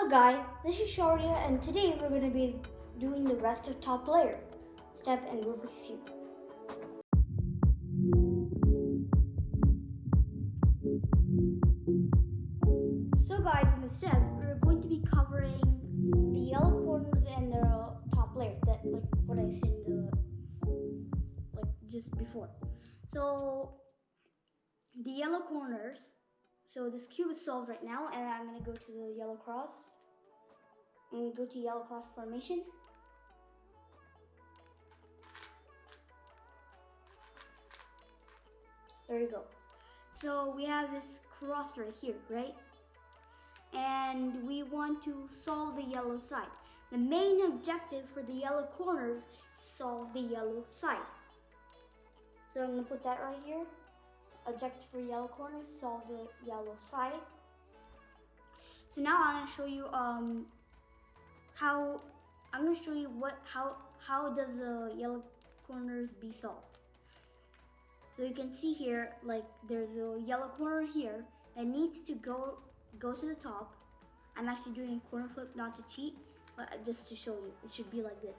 So guys, this is Shaurya and today we're going to be doing the rest of top layer, step and Rubik's Cube. So guys, in this step, we're going to be covering the yellow corners and the top layer, that like what I said in the, just before. So the yellow corners, so this cube is solved right now and I'm going to go to the yellow cross. I'm going to go to yellow cross formation. There you go. So we have this cross right here, right? And we want to solve the yellow side. The main objective for the yellow corners is solve the yellow side. So I'm going to put that right here. Objective for yellow corners, solve the yellow side. So now I'm going to show you how does the yellow corners be solved. So you can see here, like there's a yellow corner here that needs to go to the top. I'm actually doing a corner flip not to cheat, but just to show you. It should be like this.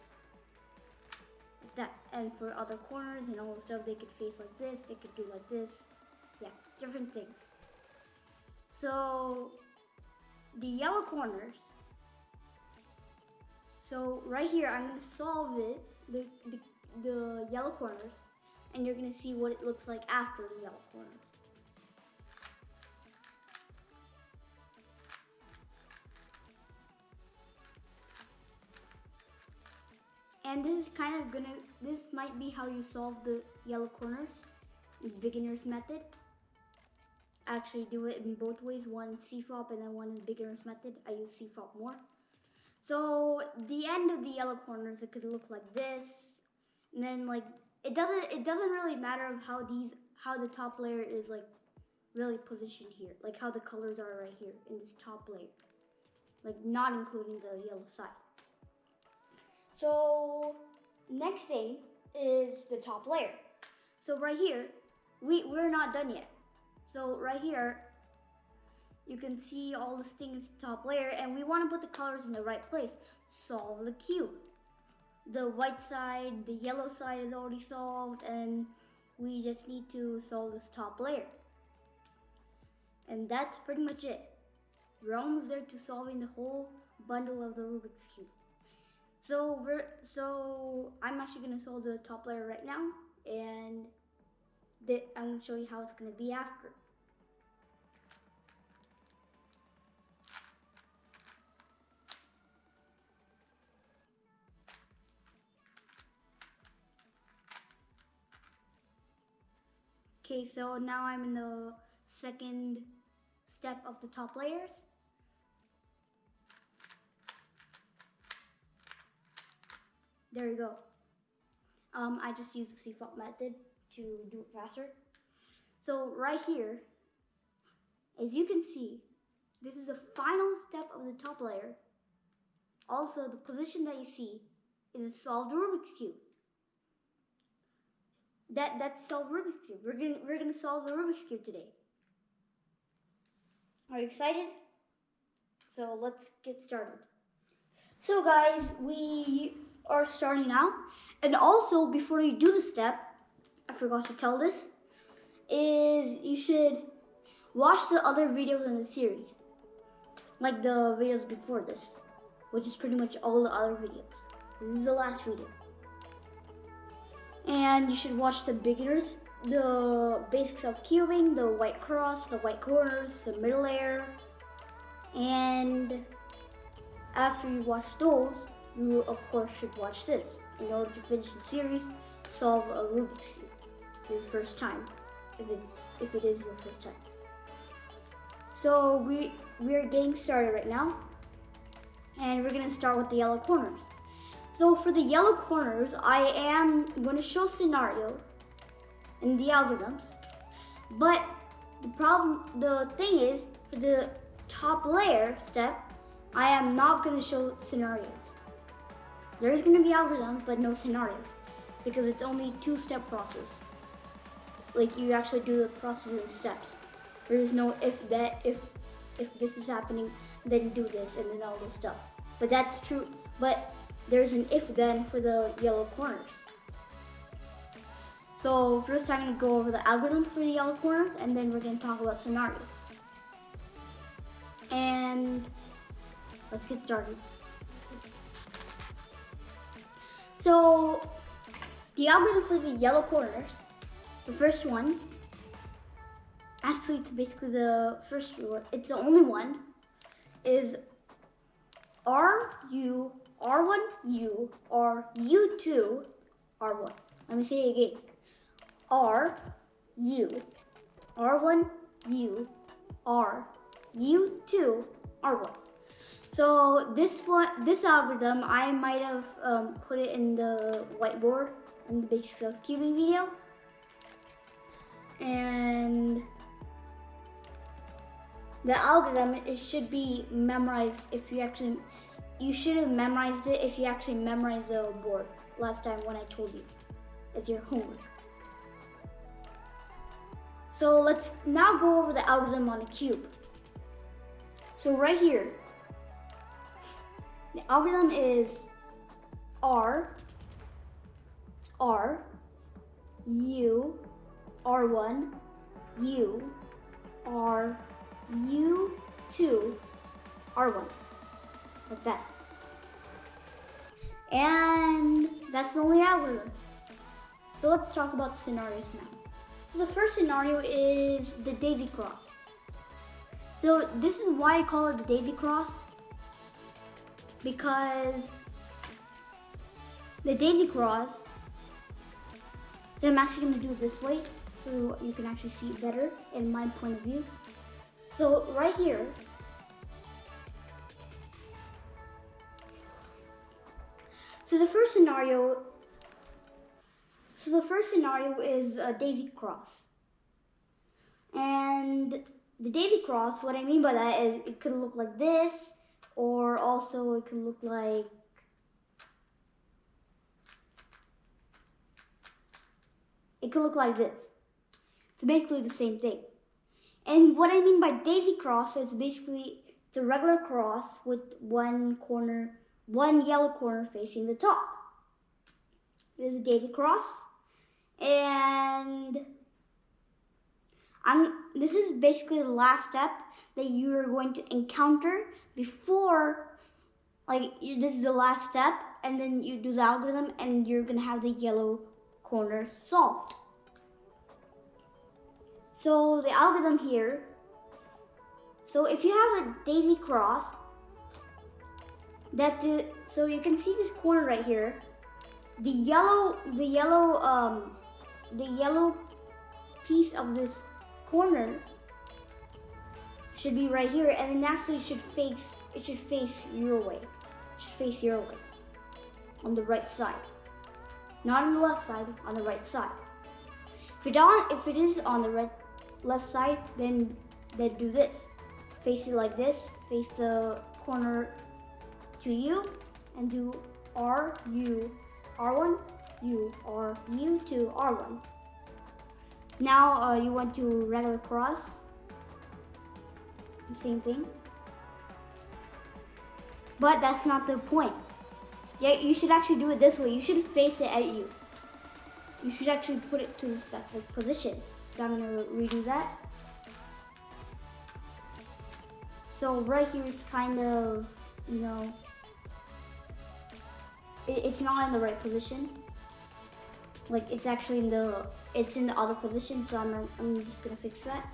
Like that. And for other corners and all the stuff, they could face like this, they could do like this. Yeah, different things. So the yellow corners, so right here I'm going to solve it, the yellow corners, and you're going to see what it looks like after the yellow corners. And this might be how you solve the yellow corners in beginner's method. Actually do it in both ways, one CFOP and then one in beginner's method. I use CFOP more. So the end of the yellow corners, it could look like this, and then like it doesn't really matter how the top layer is like really positioned here, like how the colors are right here in this top layer, like not including the yellow side. So next thing is the top layer. So right here, we're not done yet. So right here, you can see all this things top layer, and we want to put the colors in the right place. Solve the cube. The white side, the yellow side is already solved, and we just need to solve this top layer. And that's pretty much it. We're almost there to solving the whole bundle of the Rubik's Cube. So I'm actually going to solve the top layer right now, and I'm going to show you how it's going to be after. Okay, so now I'm in the second step of the top layers. There you go. I just used the CFOP method to do it faster. So right here, as you can see, this is the final step of the top layer. Also, the position that you see is a solved Rubik's Cube. That's solved Rubik's Cube. We're gonna solve the Rubik's Cube today. Are you excited? So let's get started. So guys, we are starting now. And also, before you do the step, I forgot to tell this, is you should watch the other videos in the series. Like the videos before this, which is pretty much all the other videos. This is the last video. And you should watch the beginners, the basics of cubing, the white cross, the white corners, the middle layer. And after you watch those, you of course should watch this in order to finish the series, solve a Rubik's Cube for your first time, if it is your first time. So we are getting started right now, and we're gonna start with the yellow corners. So for the yellow corners, I am going to show scenarios and the algorithms, but the thing is, for the top layer step, I am not going to show scenarios. There is going to be algorithms, but no scenarios, because it's only two-step process. Like you actually do the process in steps. There is no if this is happening, then do this, and then all this stuff. But that's true. But there's an if then for the yellow corners. So first I'm going to go over the algorithms for the yellow corners, and then we're going to talk about scenarios. And let's get started. So the algorithm for the yellow corners, the first one, actually it's basically the first one, it's the only one, is RU, R1U, or U2, R1. Let me say it again. RU, R1U, R, U2, R1. So this algorithm, I might have put it in the whiteboard in the basics of cubing video. And the algorithm, it should be memorized if you should have memorized it if you actually memorized the board last time when I told you. It's your homework. So let's now go over the algorithm on a cube. So right here, the algorithm is R, U, R1, U, R, U2, R1. Like that. And that's the only algorithm. So let's talk about scenarios now. So the first scenario is the daisy cross. So this is why I call it the daisy cross, because the daisy cross, so I'm actually going to do it this way so you can actually see it better in my point of view. So right here, so the first scenario is a daisy cross. And the daisy cross, what I mean by that is it could look like this, or also it could look like this. It's basically the same thing. And what I mean by daisy cross is basically it's a regular cross with one yellow corner facing the top. This is a daisy cross. And this is basically the last step that you are going to encounter before, this is the last step, and then you do the algorithm and you're going to have the yellow corners solved. So the algorithm here, so if you have a daisy cross, so you can see this corner right here, the yellow piece of this corner should be right here, and it actually should face your way. It should face your way on the right side, not on the left side, on the right side. If it is on the left side, then do this. Face it like this. Face the corner to you, and do R, U, R1, U, or U2, R1. Now you want to regular cross. The same thing. But that's not the point. Yeah, you should actually do it this way. You should face it at you. You should actually put it to the specific position. So I'm going to redo that. So right here it's kind of, it's not in the right position. Like it's actually in the other position. So I'm just going to fix that.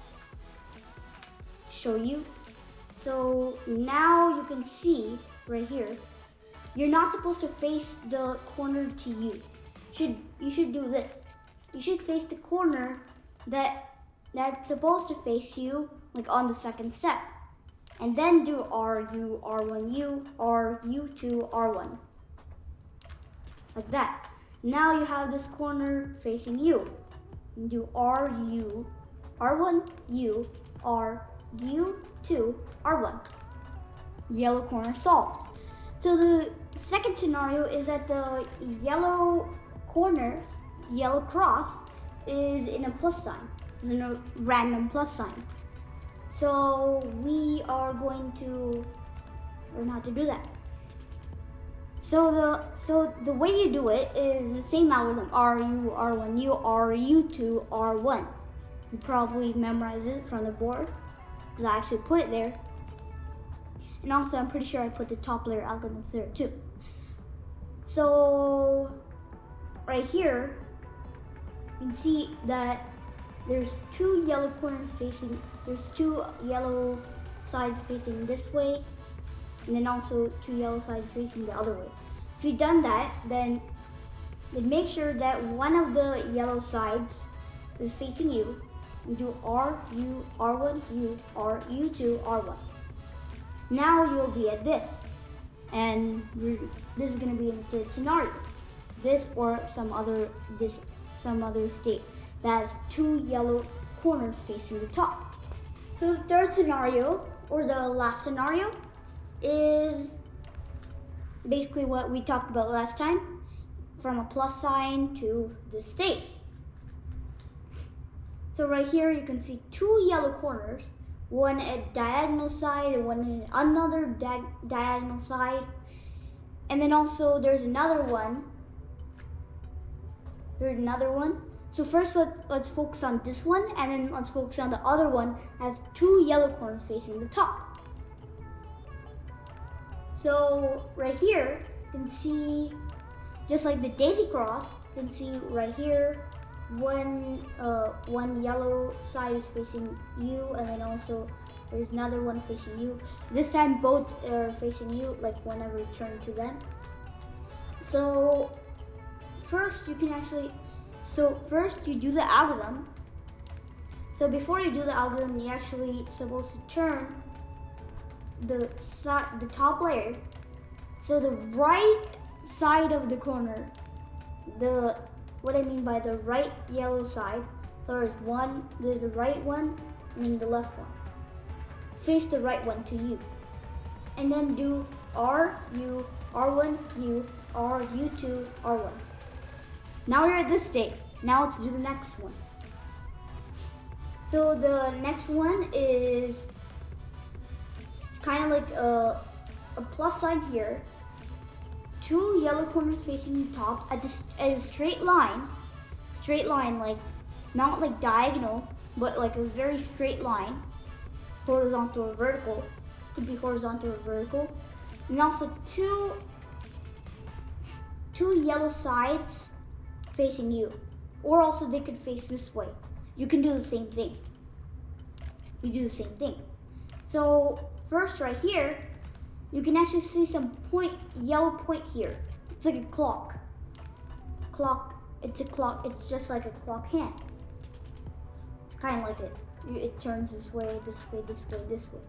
Show you. So now you can see right here, you're not supposed to face the corner to you. You should do this. You should face the corner that's supposed to face you, like on the second step. And then do RU, R1U, or U2, R1. Like that. Now you have this corner facing you. And do RU, R1U, or U2, R1. Yellow corner solved. So the second scenario is that the yellow corner, yellow cross, is in a plus sign, is in a random plus sign. So we are going to learn how to do that. So the way you do it is the same algorithm: RU, R1, U, RU2, R1. You probably memorize it from the board because I actually put it there. And also, I'm pretty sure I put the top layer algorithm there too. So right here, you can see that there's two yellow corners facing. There's two yellow sides facing this way, and then also two yellow sides facing the other way. If you've done that, then make sure that one of the yellow sides is facing you. You do R, U, R1, U, R, U2, R1. Now you'll be at this, and this is going to be in the third scenario. This or some other state that has two yellow corners facing the top. So the third scenario, or the last scenario, is basically what we talked about last time, from a plus sign to the state. So right here you can see two yellow corners, one at diagonal side and one at another diagonal side. And then also there's another one. So first let's focus on this one, and then let's focus on the other one that has two yellow corners facing the top. So right here, you can see, just like the daisy cross, you can see right here, one yellow side is facing you, and then also there's another one facing you. This time both are facing you, like whenever you turn to them. So first you do the algorithm. So before you do the algorithm, you're actually supposed to turn the top layer. So the right side of the corner, what I mean by the right yellow side, there's the right one and then the left one. Face the right one to you. And then do R, U, R1, U, R, U2, R1. Now you're at this state. Now let's do the next one. So the next one is kind of like a plus sign here. Two yellow corners facing the top at a straight line, like not like diagonal, but like a very straight line, horizontal or vertical. Could be horizontal or vertical. And also two yellow sides facing you, or also they could face this way. You can do the same thing. You do the same thing. So first right here, you can actually see some yellow point here. It's like a clock. It's a clock. It's just like a clock hand. It's kind of like it. It turns this way, this way, this way, this way,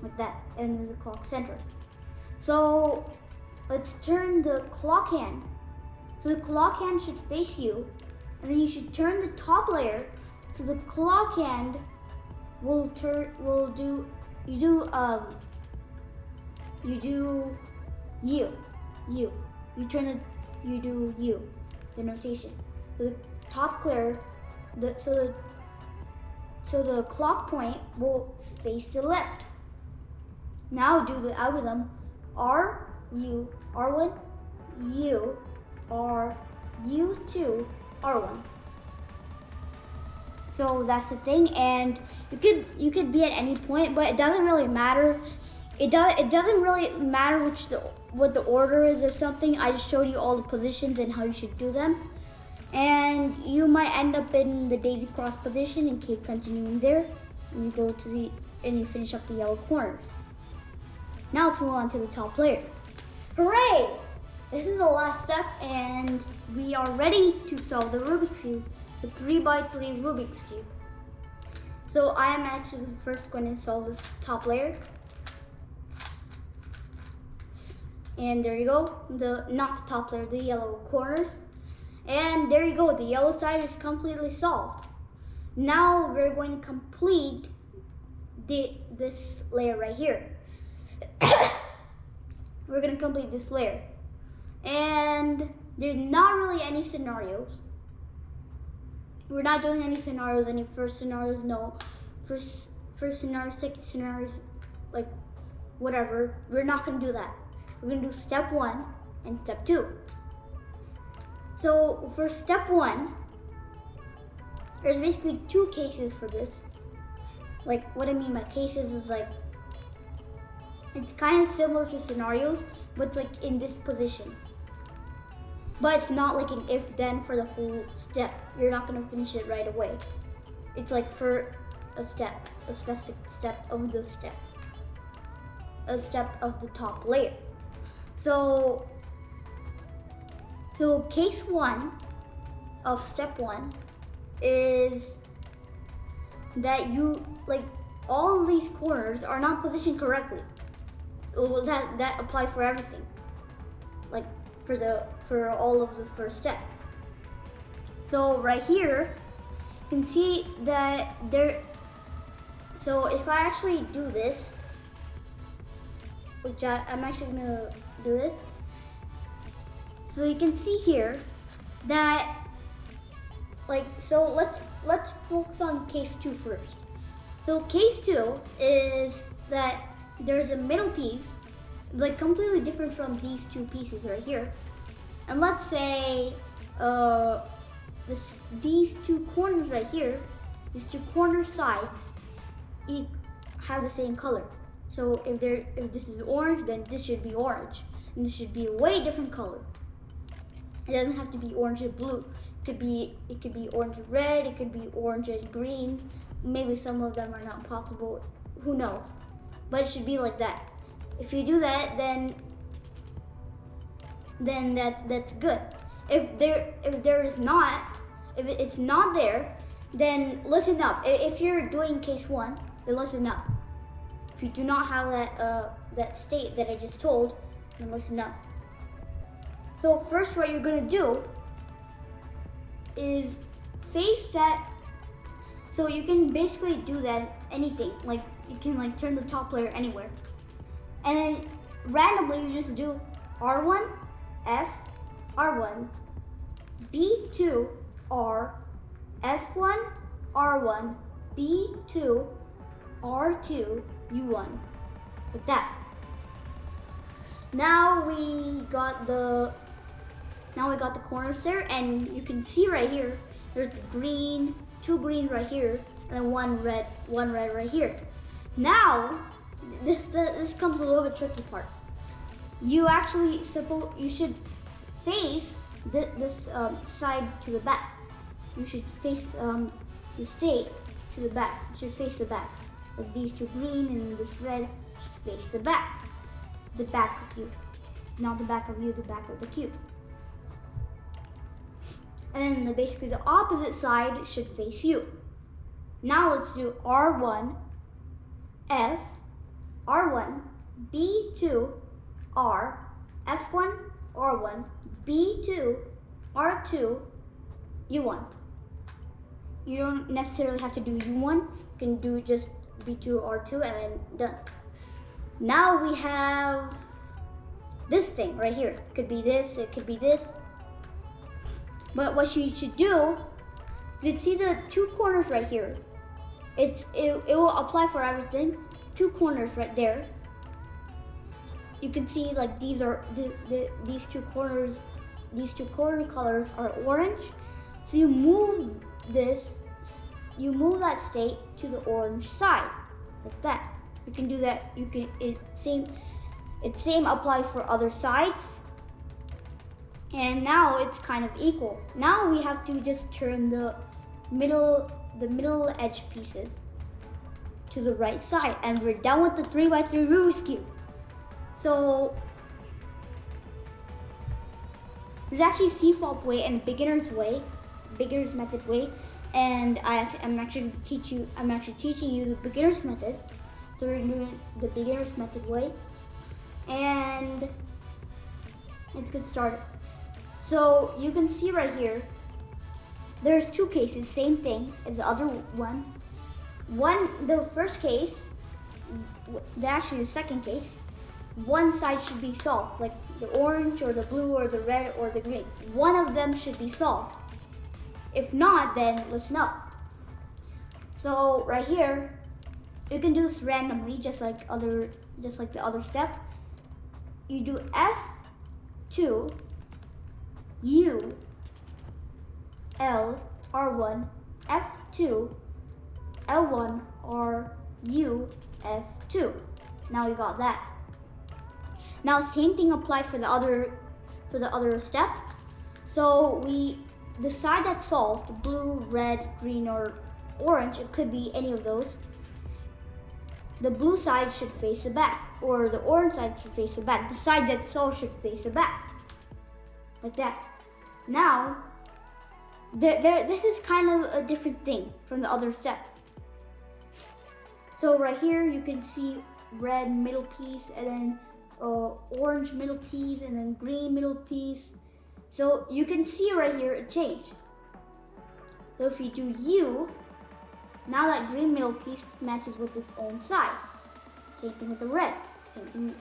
like that, and then the clock center. So let's turn the clock hand. So the clock hand should face you, and then you should turn the top layer. So the clock hand will do you, the notation. So the top layer, so the clock point will face the left. Now do the algorithm: R, U, R1, U, R, U2, R1. So that's the thing, and you could be at any point, but it doesn't really matter. It doesn't really matter what the order is or something. I just showed you all the positions and how you should do them. And you might end up in the daisy cross position and keep continuing there. And you go to and you finish up the yellow corners. Now let's move on to the top layer. Hooray! This is the last step, and we are ready to solve the Rubik's Cube, the 3x3 Rubik's Cube. So I am actually first going to solve this top layer. And there you go, not the top layer, the yellow corners. And there you go, the yellow side is completely solved. Now we're going to complete this layer right here. We're going to complete this layer. And there's not really any scenarios. We're not doing any scenarios, any first scenarios, no. First scenario, second scenario, like whatever. We're not going to do that. We're going to do step 1 and step 2. So for step 1, there's basically 2 cases for this. Like, what I mean by cases is like, it's kind of similar to scenarios, but it's like in this position. But it's not like an if-then for the whole step. You're not going to finish it right away. It's like for a step, a specific step of the step. A step of the top layer. So case 1 of step 1 is that you, like, all these corners are not positioned correctly. Well, that applies for everything. Like, for all of the first step. So right here, you can see that there. So if I actually do this, which I'm actually gonna do this. So you can see here that, like, so let's focus on case 2 first. So case 2 is that there's a middle piece, like completely different from these 2 pieces right here. And let's say these 2 corners right here, these 2 corner sides have the same color. So if this is orange, then this should be orange, and this should be a way different color. It doesn't have to be orange and blue. It could be orange and red. It could be orange and green. Maybe some of them are not possible. Who knows? But it should be like that. If you do that, then that's good. If it's not there, then listen up. If you're doing case 1, then listen up. If you do not have that state that I just told, then listen up. So first, what you're gonna do is face that. So you can basically do that anything. Like, you can like turn the top layer anywhere, and then randomly you just do R1 F R1 B2 R F1 R1 B2 R2 U1, like that. Now we got the corners there, and you can see right here there's green, 2 greens right here, and then one red right here. Now this comes a little bit tricky part. You should face this side to the back. You should face the state to the back. You should face the back. Like these 2 green and this red should face the back. The back of you. Not the back of you, the back of the cube. And then basically the opposite side should face you. Now let's do R1 F R1 B2 R F1 R1 B2 R2 U1. You don't necessarily have to do U1. You can do just B2 R2 and then done. Now we have this thing right here. It could be this, it could be this. But what you should do, you can see the 2 corners right here. It will apply for everything. 2 corners right there. You can see like these are these 2 corners. These 2 corner colors are orange. So you move that state to the orange side, like that. You can do that. You can same applies for other sides. And now it's kind of equal. Now we have to just turn the middle edge pieces to the right side, and we're done with the 3x3 Rubik's Cube. So there's actually CFOP way and beginner's method way, and I'm actually teaching you the beginner's method. So we're doing the beginner's method way, and let's get started. So you can see right here, there's 2 cases, same thing as the other one. The first case, actually the second case, one side should be solved, like the orange or the blue or the red or the green. One of them should be solved. If not, then listen up. So right here, you can do this randomly, just like other just like the other step. You do F2, U, L, R1, F2, L1, R, U, F2. Now you got that. Now same thing applies for the other step. So the side that's solved, blue, red, green, or orange, it could be any of those. The blue side should face the back, or the orange side should face the back. The side that's solved should face the back, like that. Now, this is kind of a different thing from the other step. So right here you can see red middle piece, and then orange middle piece, and then green middle piece. So you can see right here a change. So if you do U, now that green middle piece matches with its own side. Same thing with the red. Same thing.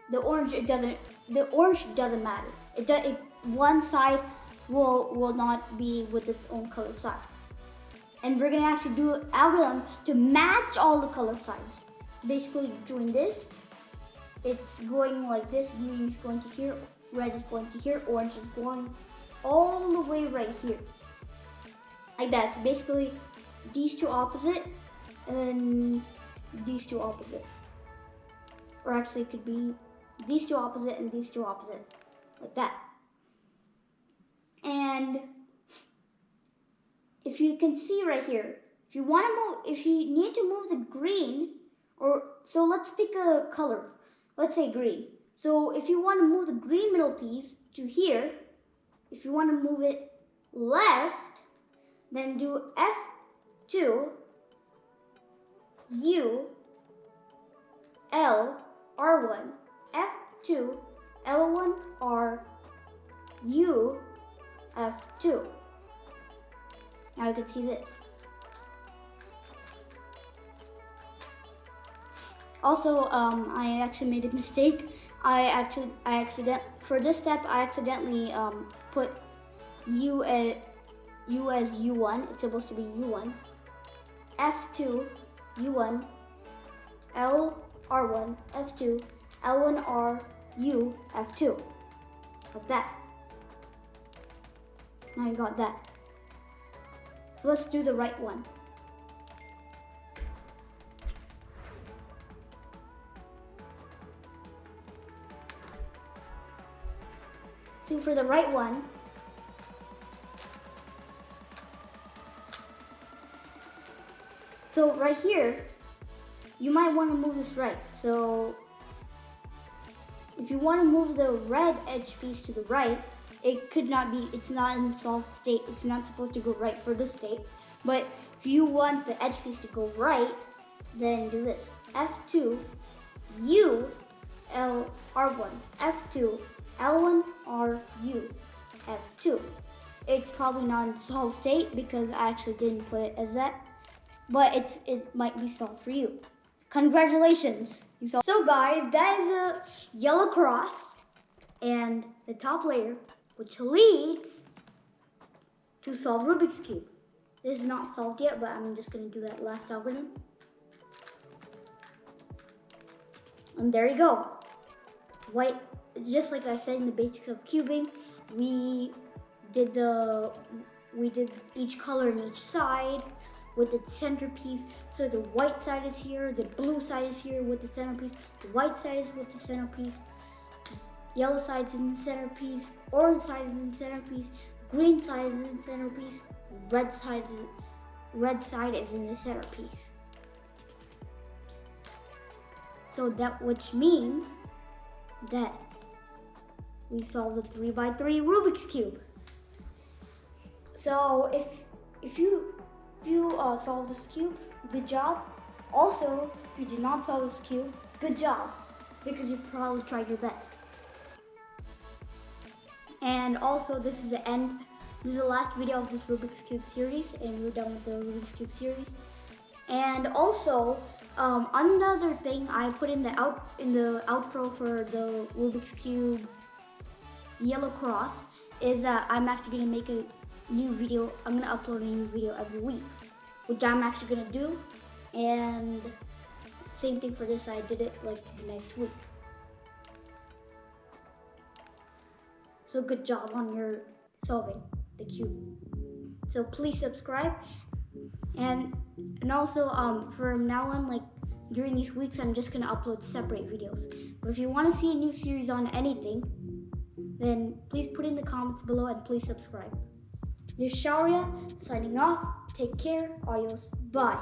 The orange, it doesn't. The orange doesn't matter. One side will not be with its own color side. And we're gonna actually do an algorithm to match all the color sides. Basically doing this, it's going like this. Green is going to here, red is going to here, orange is going all the way right here. Like that. So basically these two opposite, and then these two opposite. Or actually it could be these two opposite and these two opposite. Like that. And if you can see right here, if you need to move the green, so let's pick a color. Let's say green. So if you want to move the green middle piece to here, if you want to move it left, then do F2, U, L, R1, F2, L1, R, U, F2. Now you can see this. Also, I actually made a mistake. For this step, I accidentally put U as U1. It's supposed to be U1. F2, U1, L, R1, F2, L1, R, U, F2. Like that. Now you got that. So let's do the right one. So for the right one, so right here, you might want to move this right. So if you want to move the red edge piece to the right, it could not be, it's not in the solved state. It's not supposed to go right for this state. But if you want the edge piece to go right, then do this. F2, U, L, R1, F2, L1, R, U, F2. It's probably not in solved state because I actually didn't put it as that. But it might be solved for you. Congratulations. So guys, that is a yellow cross and the top layer, which leads to solve Rubik's Cube. This is not solved yet, but I'm just going to do that last algorithm. And there you go. White, just like I said in the basics of cubing, we did each color in each side with the centerpiece. So the white side is here, the blue side is here with the centerpiece, the white side is with the centerpiece, yellow side is in the centerpiece, orange side is in the centerpiece, green side is in the centerpiece, red side is in the centerpiece. So which means that we solved the 3x3 Rubik's Cube. So if you solved this cube, good job. Also, if you did not solve this cube, good job, because you probably tried your best. And also, this is the end. This is the last video of this Rubik's Cube series, and we're done with the Rubik's Cube series. And also, another thing I put in the outro for the Rubik's Cube yellow cross is that I'm actually gonna make a new video. I'm gonna upload a new video every week, which I'm actually gonna do. And same thing for this. I did it like the next week. So good job on your solving the cube. So please subscribe, and also from now on, like during these weeks, I'm just gonna upload separate videos. But if you want to see a new series on anything, then please put in the comments below and please subscribe. This is Shaurya signing off. Take care. Adios. Bye.